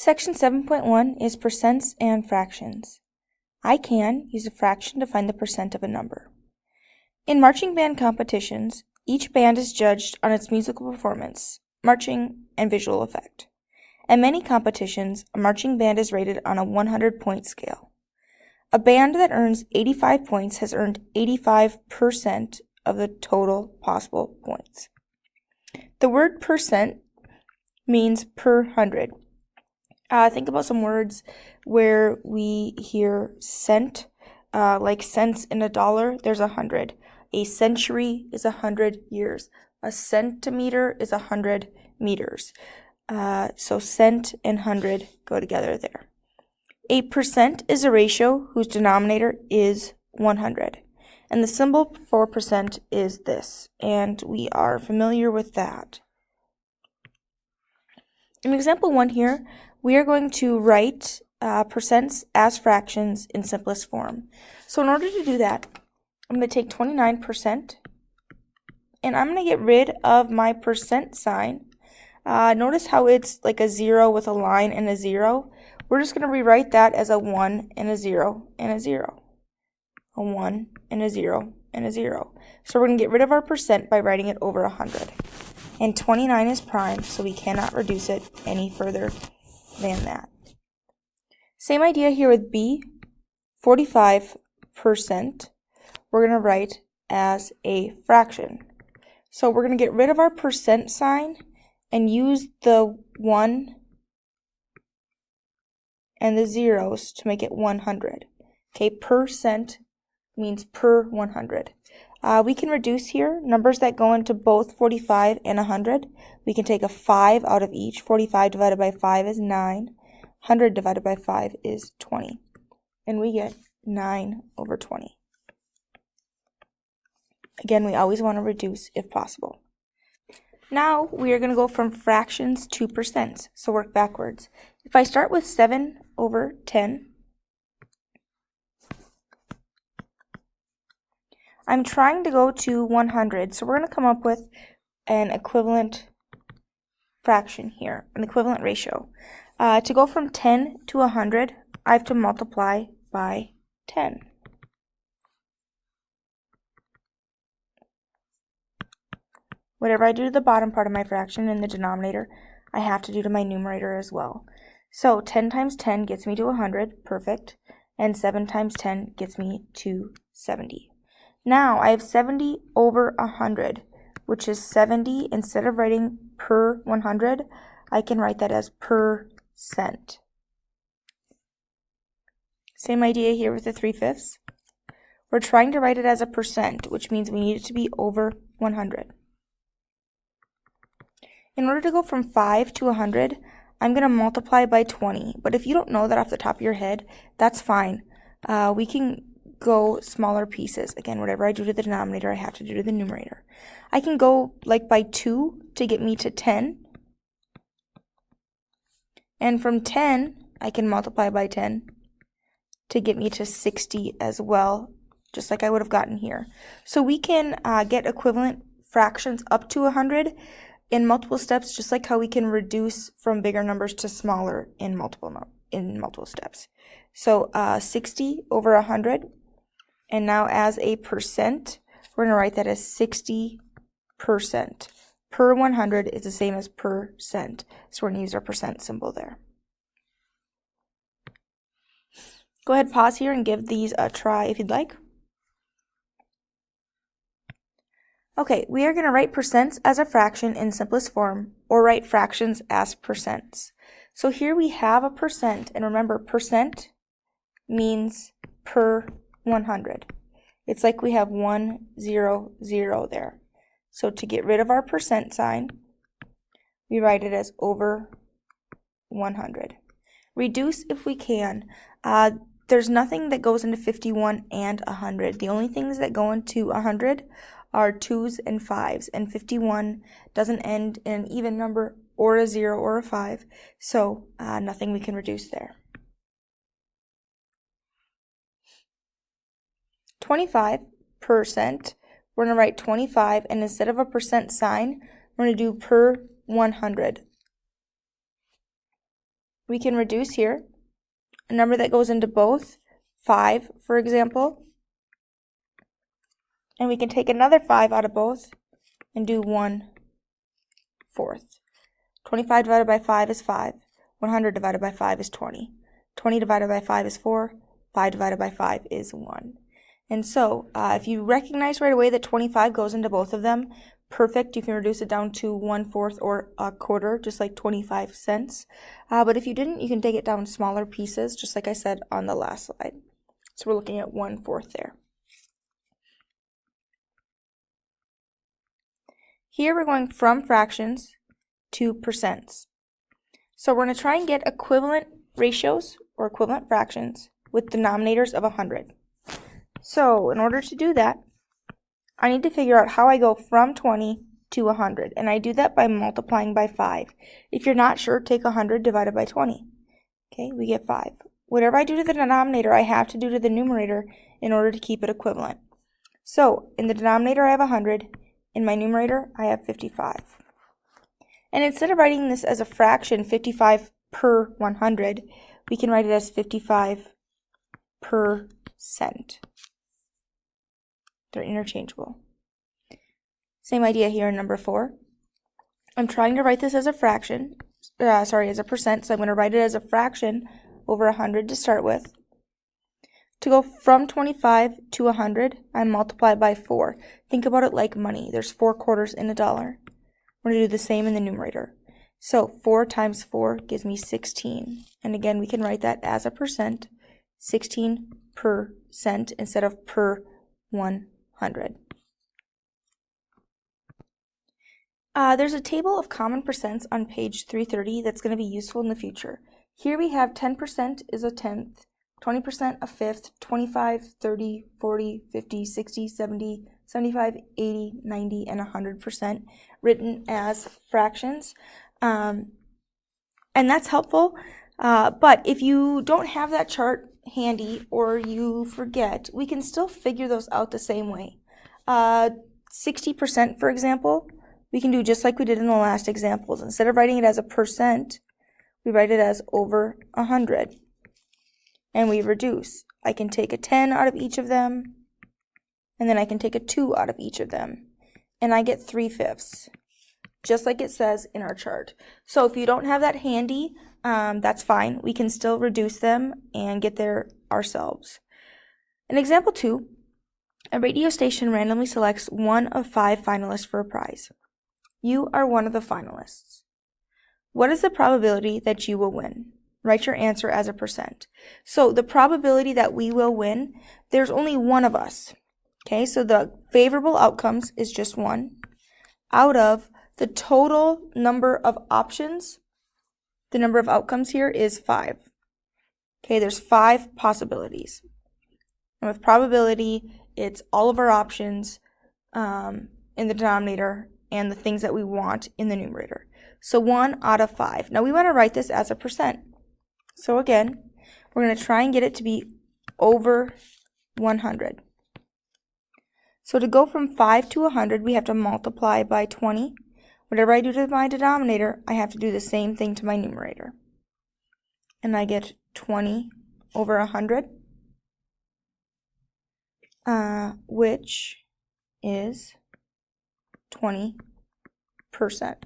Section 7.1 is percents and fractions. I can use a fraction to find the percent of a number. In marching band competitions, each band is judged on its musical performance, marching, and visual effect. At many competitions, a marching band is rated on a 100-point scale. A band that earns 85 points has earned 85% of the total possible points. The word percent means per hundred. Think about some words where we hear cent, like cents in a dollar, there's 100. A century is 100 years. A centimeter is 100 meters. So cent and hundred go together there. A percent is a ratio whose denominator is 100. And the symbol for percent is this, and we are familiar with that. In example 1 here, we are going to write percents as fractions in simplest form. So in order to do that, I'm going to take 29%, and I'm going to get rid of my percent sign. Notice how it's like a 0 with a line and a 0. We're just going to rewrite that as a 1 and a 0 and a 0. A 1 and a 0 and a 0. So we're going to get rid of our percent by writing it over 100. And 29 is prime, so we cannot reduce it any further than that. Same idea here with B. 45% we're going to write as a fraction. So we're going to get rid of our percent sign and use the 1 and the zeros to make it 100. Okay, percent means per 100. We can reduce here numbers that go into both 45 and 100. We can take a 5 out of each. 45 divided by 5 is 9. 100 divided by 5 is 20. And we get 9 over 20. Again, we always want to reduce if possible. Now we are going to go from fractions to percents, so work backwards. If I start with 7 over 10, I'm trying to go to 100, so we're going to come up with an equivalent fraction here, an equivalent ratio. To go from 10 to 100, I have to multiply by 10. Whatever I do to the bottom part of my fraction in the denominator, I have to do to my numerator as well. So 10 times 10 gets me to 100, perfect, and 7 times 10 gets me to 70. Now I have 70 over 100, which is 70. Instead of writing per 100, I can write that as percent. Same idea here with the 3/5. We're trying to write it as a percent, which means we need it to be over 100. In order to go from 5 to 100, I'm going to multiply by 20. But if you don't know that off the top of your head, that's fine. We can go smaller pieces. Again, whatever I do to the denominator, I have to do to the numerator. I can go like by 2 to get me to 10. And from 10, I can multiply by 10 to get me to 60 as well, just like I would have gotten here. So we can get equivalent fractions up to 100 in multiple steps, just like how we can reduce from bigger numbers to smaller in multiple steps. So 60 over 100, and now as a percent, we're going to write that as 60%. Per 100 is the same as percent, so we're going to use our percent symbol there. Go ahead, pause here and give these a try if you'd like. Okay, we are going to write percents as a fraction in simplest form, or write fractions as percents. So here we have a percent, and remember, percent means per 100. It's like we have 100 there. So to get rid of our percent sign, we write it as over 100. Reduce if we can. There's nothing that goes into 51 and 100. The only things that go into 100 are 2s and 5s, and 51 doesn't end in an even number or a 0 or a 5, so nothing we can reduce there. 25%, we're going to write 25, and instead of a percent sign, we're going to do per 100. we can reduce here a number that goes into both, 5, for example. And we can take another 5 out of both and do 1/4. 25 divided by 5 is 5. 100 divided by 5 is 20. 20 divided by 5 is 4. 5 divided by 5 is 1. And so, if you recognize right away that 25 goes into both of them, perfect. You can reduce it down to 1/4 or 1/4, just like 25 cents. But if you didn't, you can take it down in smaller pieces, just like I said on the last slide. So we're looking at 1/4 there. Here we're going from fractions to percents. So we're going to try and get equivalent ratios or equivalent fractions with denominators of 100. So in order to do that, I need to figure out how I go from 20 to 100, and I do that by multiplying by 5. If you're not sure, take 100 divided by 20. Okay, we get 5. Whatever I do to the denominator, I have to do to the numerator in order to keep it equivalent. So in the denominator, I have 100. In my numerator, I have 55. And instead of writing this as a fraction, 55 per 100, we can write it as 55%. They're interchangeable. Same idea here in number 4. I'm trying to write this as a fraction, as a percent, so I'm going to write it as a fraction over 100 to start with. To go from 25 to 100, I multiply by 4. Think about it like money. There's 4 quarters in a dollar. We're going to do the same in the numerator. So 4 times 4 gives me 16. And again, we can write that as a percent, 16% instead of per 100. There's a table of common percents on page 330 that's going to be useful in the future. Here we have 10% is a tenth, 20% a fifth, 25, 30, 40, 50, 60, 70, 75, 80, 90, and 100% written as fractions. And that's helpful. But if you don't have that chart handy or you forget, we can still figure those out the same way. 60%, for example, we can do just like we did in the last examples. Instead of writing it as a percent, we write it as over 100. And we reduce. I can take a 10 out of each of them, and then I can take a 2 out of each of them. And I get 3/5, just like it says in our chart. So if you don't have that handy, that's fine. We can still reduce them and get there ourselves. In example 2, a radio station randomly selects one of 5 finalists for a prize. You are one of the finalists. What is the probability that you will win? Write your answer as a percent. So the probability that we will win, there's only one of us. Okay, so the favorable outcomes is just 1. Out of the total number of options, the number of outcomes here is 5. Okay, there's 5 possibilities. And with probability, it's all of our options in the denominator and the things that we want in the numerator. So 1 out of 5. Now we want to write this as a percent. So again, we're going to try and get it to be over 100. So to go from 5 to 100, we have to multiply by 20. Whatever I do to my denominator, I have to do the same thing to my numerator. And I get 20 over 100, which is 20%.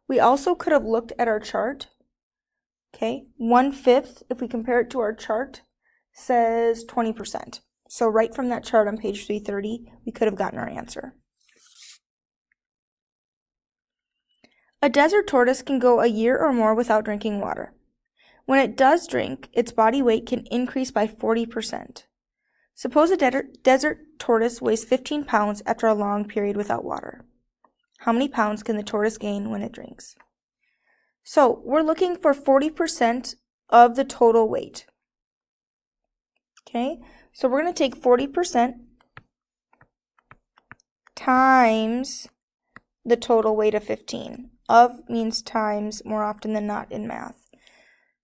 We also could have looked at our chart. Okay, 1/5, if we compare it to our chart, says 20%. So right from that chart on page 330, we could have gotten our answer. A desert tortoise can go a year or more without drinking water. When it does drink, its body weight can increase by 40%. Suppose a desert tortoise weighs 15 pounds after a long period without water. How many pounds can the tortoise gain when it drinks? So we're looking for 40% of the total weight. Okay, so we're going to take 40% times the total weight of 15. Of means times more often than not in math.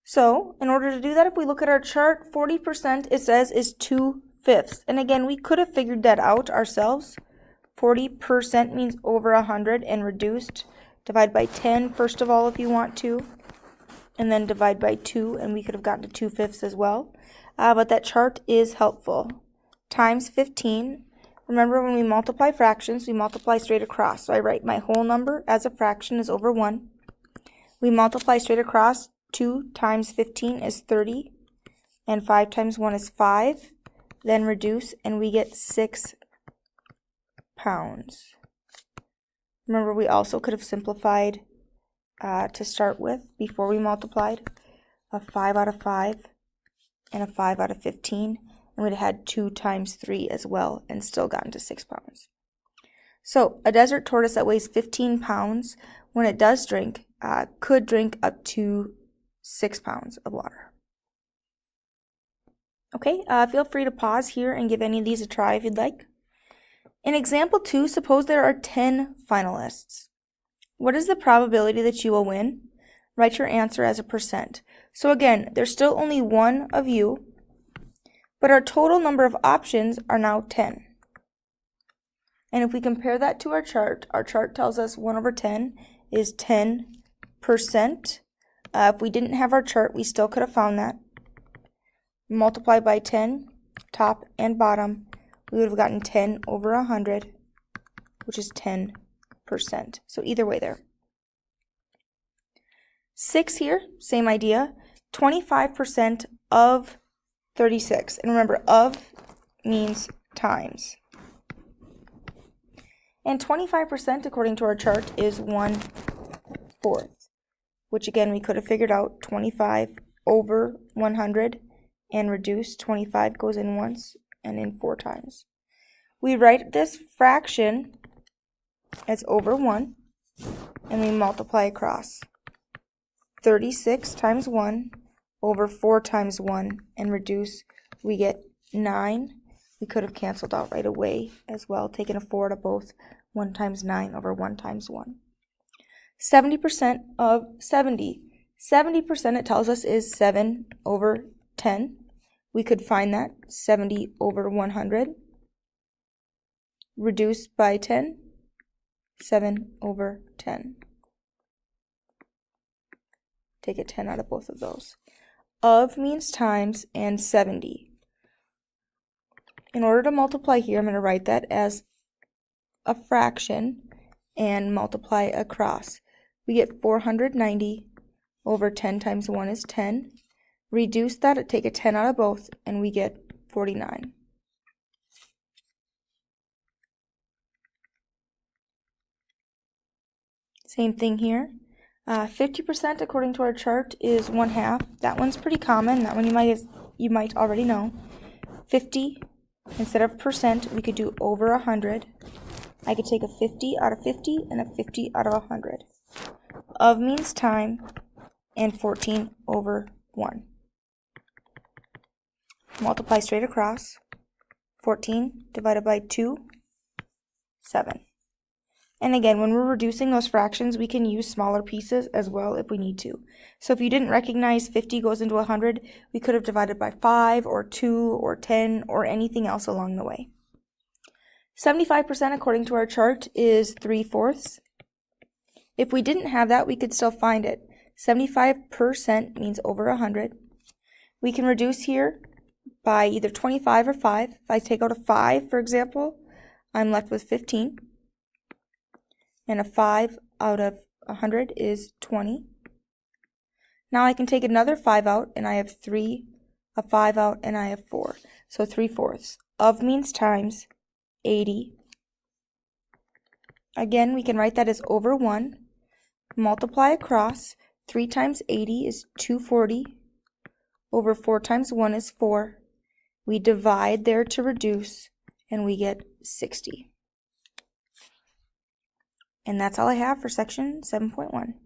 So in order to do that, if we look at our chart, 40% it says is 2/5. And again, we could have figured that out ourselves. 40% means over 100 and reduced. Divide by 10 first of all if you want to. and then divide by 2, and we could have gotten to 2/5 as well. But that chart is helpful. Times 15. Remember, when we multiply fractions, we multiply straight across. So I write my whole number as a fraction is over 1. We multiply straight across. 2 times 15 is 30, and 5 times 1 is 5. Then reduce, and we get 6 pounds. Remember, we also could have simplified to start with before we multiplied. A 5 out of 5 and a 5 out of 15. And we'd have had 2 times 3 as well and still gotten to 6 pounds. So a desert tortoise that weighs 15 pounds, when it does drink, could drink up to 6 pounds of water. Okay, feel free to pause here and give any of these a try if you'd like. In example 2, suppose there are 10 finalists. What is the probability that you will win? Write your answer as a percent. So again, there's still only one of you, but our total number of options are now 10. And if we compare that to our chart tells us 1 over 10 is 10%. If we didn't have our chart, we still could have found that. Multiply by 10, top and bottom, we would have gotten 10 over 100, which is 10%. So either way there. 6 here, same idea. 25% of 36. And remember, of means times. And 25%, according to our chart, is 1/4, which again we could have figured out. 25 over 100 and reduce. 25 goes in once and in 4 times. We write this fraction as over 1, and we multiply across. 36 times 1 over 4 times 1, and reduce, we get 9. We could have canceled out right away as well, taking a 4 to both. 1 times 9 over 1 times 1. 70% of 70. 70%, it tells us, is 7 over 10. We could find that 70 over 100. Reduce by 10. 7 over 10. Take a 10 out of both of those. Of means times, and 70. In order to multiply here, I'm going to write that as a fraction and multiply across. We get 490 over 10 times 1 is 10. Reduce that, take a 10 out of both, and we get 49. Same thing here. 50%, according to our chart, is 1/2. That one's pretty common. That one you might already know. 50, instead of percent, we could do over 100. I could take a 50 out of 50 and a 50 out of 100. Of means time, and 14 over 1. Multiply straight across. 14 divided by 2, 7. And again, when we're reducing those fractions, we can use smaller pieces as well if we need to. So if you didn't recognize 50 goes into 100, we could have divided by 5 or 2 or 10 or anything else along the way. 75%, according to our chart, is 3/4. If we didn't have that, we could still find it. 75% means over 100. We can reduce here by either 25 or 5. If I take out a 5, for example, I'm left with 15. And a 5 out of 100 is 20. Now I can take another 5 out, and I have 3, a 5 out, and I have 4. So 3/4. Of means times 80. Again, we can write that as over 1. Multiply across. 3 times 80 is 240. Over 4 times 1 is 4. We divide there to reduce, and we get 60. And that's all I have for section 7.1.